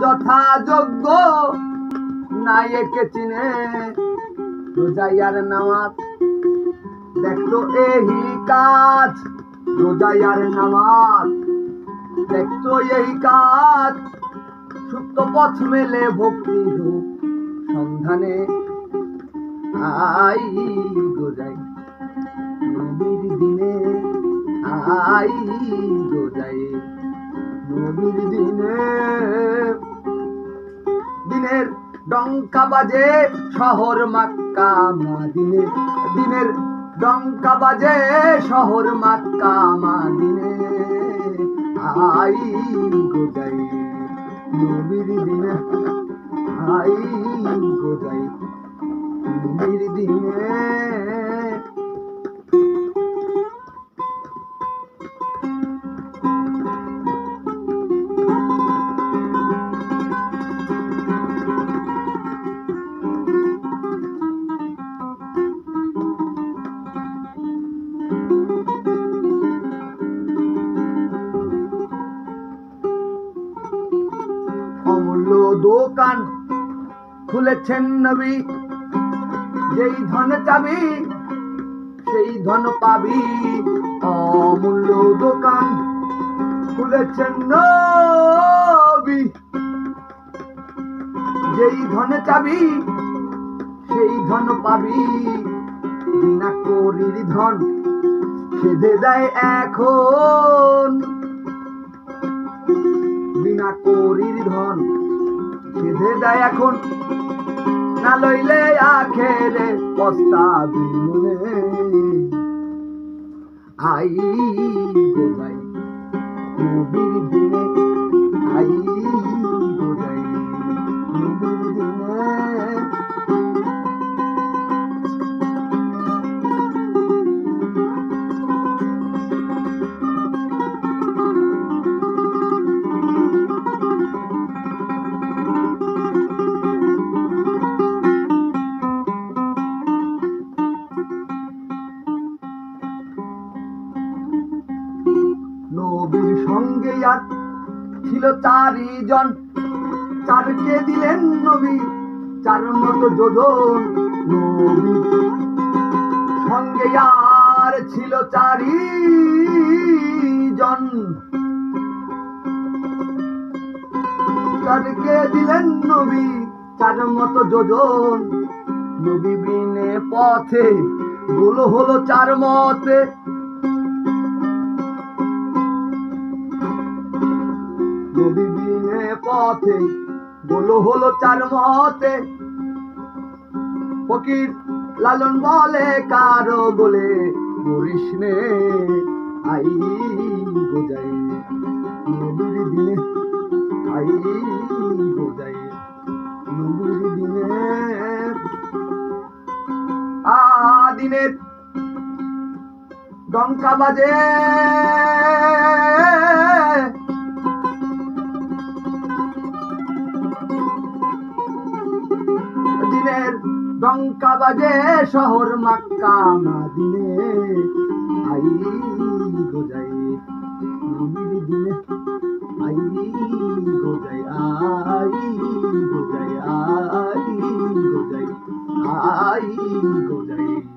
যথাযোগ্য নায়কে চিনে রোজাইয়ার নামাজ দেখতো এই কাজ রোজাইয়ার নামাজ দেখতো এই কাজ সুপ্ত পথ মেলে ভক্তি রূপ সন্ধানে আই রোজাই নবীর দিনে আই রোজাই নবীর দিনে দিনের ডঙ্কা বাজে শহর মক্কা মাদিনে দিনের ডঙ্কা বাজে শহর মক্কা মাদিনে আই গোজাই নবীর দিনে আই গোজাই নবীর দিনে অমূল্য দোকান খুলেছেন নবী যেই ধন চাবি সেই ধন পাবি অমূল্য দোকান খুলেছেন নবী যেই ধন চাবি সেই ধন পাবি বিনা করির ধন সেধে দেয় এখন বিনা করির ধন সেধে দেয় এখন না লইলে আখেরে পস্তাবি মনে আই গোজাই নবীর দিনে আই গোজাই নবীর দিনে নবীর সঙ্গে আর ছিল চারিজন চারকে দিলেন নবী চার মতো যোজন নবীর সঙ্গে আর ছিল চারিজন চারকে দিলেন নবী চার মতো যোজন নবী বিনে পথে গুলো হলো চার মতে নবী বিনে পথে গুলো হলো চার মতে ফকির লালন বলে কারো বলে করিস নে আই গোজাই নবীর দিনে আই গোজাই নবীর দিনে দিনের ডঙ্কা বাজে দিনের ডঙ্কা বাজে শহর মক্কা মাদিনে আই গোজাই নবীর দিনে আই গোজাই আই গোজাই আই গোজাই আই গোজাই